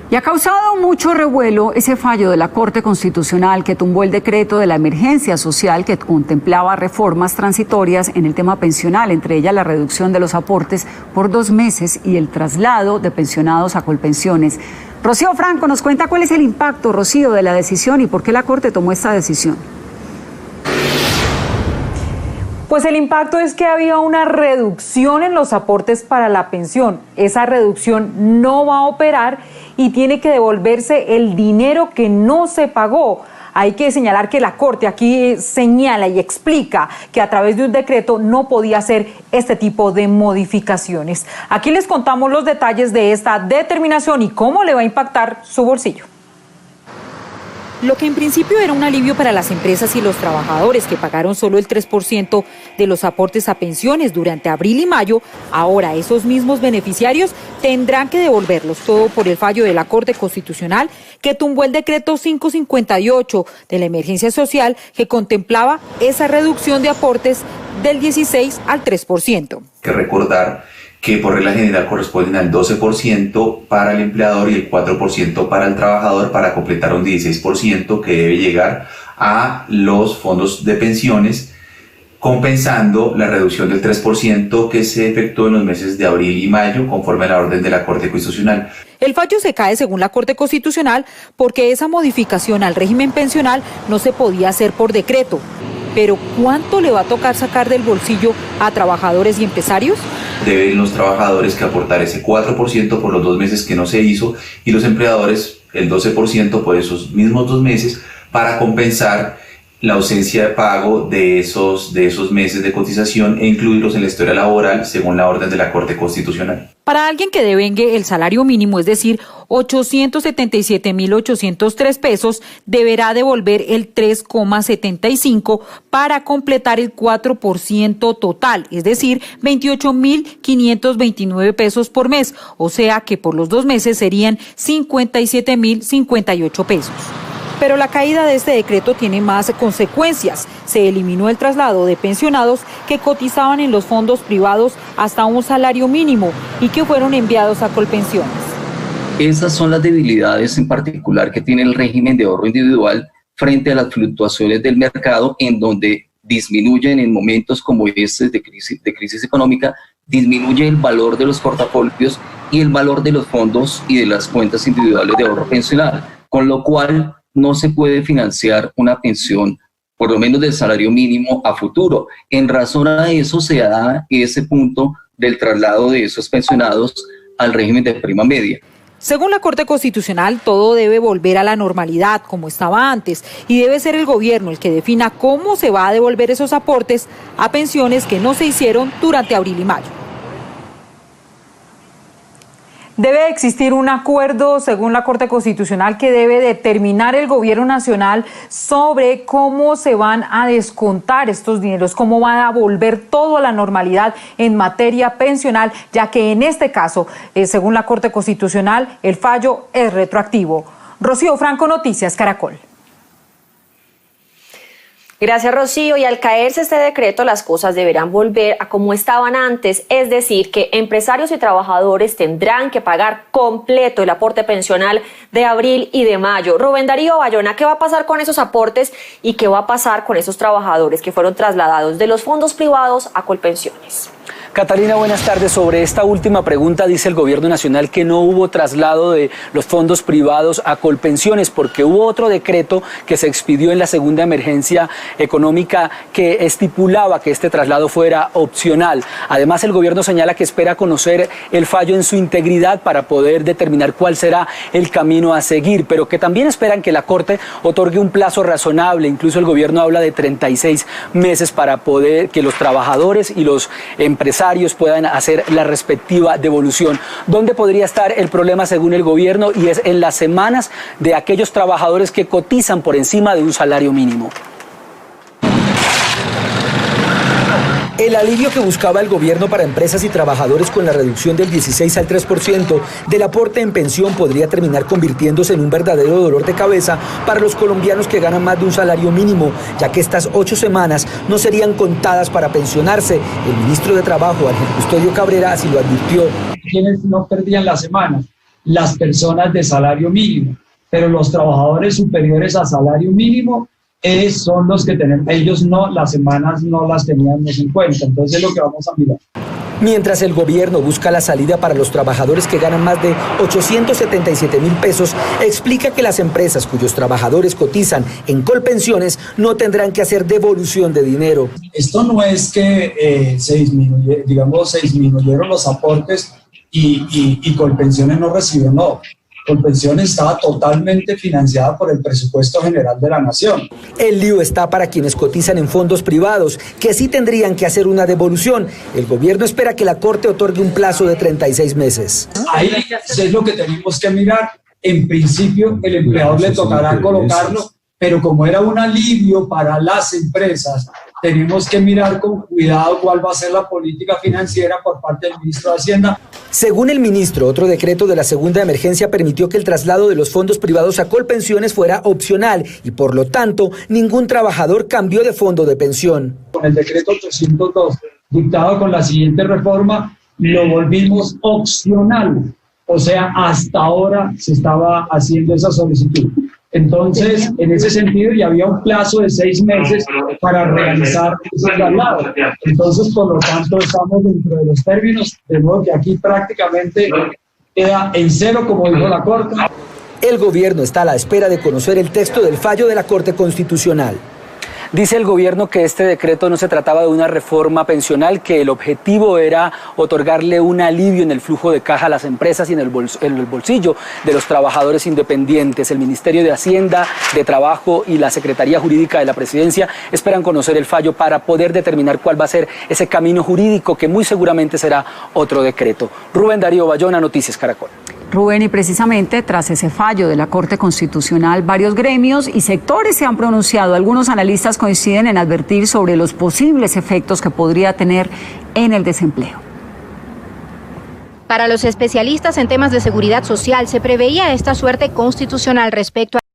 Y ha causado mucho revuelo ese fallo de la Corte Constitucional que tumbó el decreto de la emergencia social que contemplaba reformas transitorias en el tema pensional, entre ellas la reducción de los aportes por 2 meses y el traslado de pensionados a Colpensiones. Rocío Franco nos cuenta cuál es el impacto, Rocío, de la decisión y por qué la Corte tomó esta decisión. Pues el impacto es que había una reducción en los aportes para la pensión. Esa reducción no va a operar y tiene que devolverse el dinero que no se pagó. Hay que señalar que la Corte aquí señala y explica que a través de un decreto no podía hacer este tipo de modificaciones. Aquí les contamos los detalles de esta determinación y cómo le va a impactar su bolsillo. Lo que en principio era un alivio para las empresas y los trabajadores que pagaron solo el 3% de los aportes a pensiones durante abril y mayo, ahora esos mismos beneficiarios tendrán que devolverlos, todo por el fallo de la Corte Constitucional que tumbó el decreto 558 de la emergencia social que contemplaba esa reducción de aportes del 16 al 3%. Que recordar que por regla general corresponden al 12% para el empleador y el 4% para el trabajador, para completar un 16% que debe llegar a los fondos de pensiones, compensando la reducción del 3% que se efectuó en los meses de abril y mayo, conforme a la orden de la Corte Constitucional. El fallo se cae según la Corte Constitucional porque esa modificación al régimen pensional no se podía hacer por decreto. Pero ¿cuánto le va a tocar sacar del bolsillo a trabajadores y empresarios? Deben los trabajadores que aportar ese 4% por los 2 meses que no se hizo y los empleadores el 12% por esos mismos 2 meses para compensar la ausencia de pago de esos meses de cotización e incluirlos en la historia laboral según la orden de la Corte Constitucional. Para alguien que devengue el salario mínimo, es decir, 877.803 pesos, deberá devolver el 3,75 para completar el 4% total, es decir, 28.529 pesos por mes, o sea que por los 2 meses serían 57.058 pesos. Pero la caída de este decreto tiene más consecuencias. Se eliminó el traslado de pensionados que cotizaban en los fondos privados hasta un salario mínimo y que fueron enviados a Colpensiones. Esas son las debilidades en particular que tiene el régimen de ahorro individual frente a las fluctuaciones del mercado, en donde disminuyen en momentos como este de crisis económica, disminuye el valor de los portafolios y el valor de los fondos y de las cuentas individuales de ahorro pensional, con lo cual no se puede financiar una pensión, por lo menos del salario mínimo, a futuro. En razón a eso se da ese punto del traslado de esos pensionados al régimen de prima media. Según la Corte Constitucional, todo debe volver a la normalidad como estaba antes y debe ser el gobierno el que defina cómo se va a devolver esos aportes a pensiones que no se hicieron durante abril y mayo. Debe existir un acuerdo, según la Corte Constitucional, que debe determinar el gobierno nacional sobre cómo se van a descontar estos dineros, cómo van a volver todo a la normalidad en materia pensional, ya que en este caso, según la Corte Constitucional, el fallo es retroactivo. Rocío Franco, Noticias Caracol. Gracias, Rocío. Y al caerse este decreto, las cosas deberán volver a como estaban antes, es decir, que empresarios y trabajadores tendrán que pagar completo el aporte pensional de abril y de mayo. Rubén Darío Bayona, ¿qué va a pasar con esos aportes y qué va a pasar con esos trabajadores que fueron trasladados de los fondos privados a Colpensiones? Catalina, buenas tardes. Sobre esta última pregunta, dice el Gobierno Nacional que no hubo traslado de los fondos privados a Colpensiones porque hubo otro decreto que se expidió en la segunda emergencia económica que estipulaba que este traslado fuera opcional. Además, el Gobierno señala que espera conocer el fallo en su integridad para poder determinar cuál será el camino a seguir, pero que también esperan que la Corte otorgue un plazo razonable. Incluso el Gobierno habla de 36 meses para poder que los trabajadores y los empresarios puedan hacer la respectiva devolución. ¿Dónde podría estar el problema según el gobierno? Y es en las semanas de aquellos trabajadores que cotizan por encima de un salario mínimo. El alivio que buscaba el gobierno para empresas y trabajadores con la reducción del 16 al 3% del aporte en pensión podría terminar convirtiéndose en un verdadero dolor de cabeza para los colombianos que ganan más de un salario mínimo, ya que estas 8 semanas no serían contadas para pensionarse. El ministro de Trabajo, Ángel Custodio Cabrera, así lo advirtió. Quienes no perdían las semanas, las personas de salario mínimo, pero los trabajadores superiores a salario mínimo son los que tenemos, ellos no, las semanas no las teníamos en cuenta, entonces es lo que vamos a mirar. Mientras el gobierno busca la salida para los trabajadores que ganan más de 877.000 pesos, explica que las empresas cuyos trabajadores cotizan en Colpensiones no tendrán que hacer devolución de dinero. Esto no es que se disminuyeron los aportes y Colpensiones no recibió, no. Colpensiones estaba totalmente financiada por el presupuesto general de la nación. El lío está para quienes cotizan en fondos privados, que sí tendrían que hacer una devolución. El gobierno espera que la Corte otorgue un plazo de 36 meses. Ahí es lo que tenemos que mirar. En principio, el empleador le tocará colocarlo, pero como era un alivio para las empresas, tenemos que mirar con cuidado cuál va a ser la política financiera por parte del ministro de Hacienda. Según el ministro, otro decreto de la segunda emergencia permitió que el traslado de los fondos privados a Colpensiones fuera opcional y por lo tanto ningún trabajador cambió de fondo de pensión. Con el decreto 302, dictado con la siguiente reforma, lo volvimos opcional. O sea, hasta ahora se estaba haciendo esa solicitud. Entonces, en ese sentido, ya había un plazo de 6 meses para realizar ese traslado. Entonces, por lo tanto, estamos dentro de los términos, de modo que aquí prácticamente queda en cero, como dijo la Corte. El gobierno está a la espera de conocer el texto del fallo de la Corte Constitucional. Dice el gobierno que este decreto no se trataba de una reforma pensional, que el objetivo era otorgarle un alivio en el flujo de caja a las empresas y en el bolsillo de los trabajadores independientes. El Ministerio de Hacienda, de Trabajo y la Secretaría Jurídica de la Presidencia esperan conocer el fallo para poder determinar cuál va a ser ese camino jurídico que muy seguramente será otro decreto. Rubén Darío Bayona, Noticias Caracol. Rubén, y precisamente tras ese fallo de la Corte Constitucional, varios gremios y sectores se han pronunciado. Algunos analistas coinciden en advertir sobre los posibles efectos que podría tener en el desempleo. Para los especialistas en temas de seguridad social, se preveía esta suerte constitucional respecto a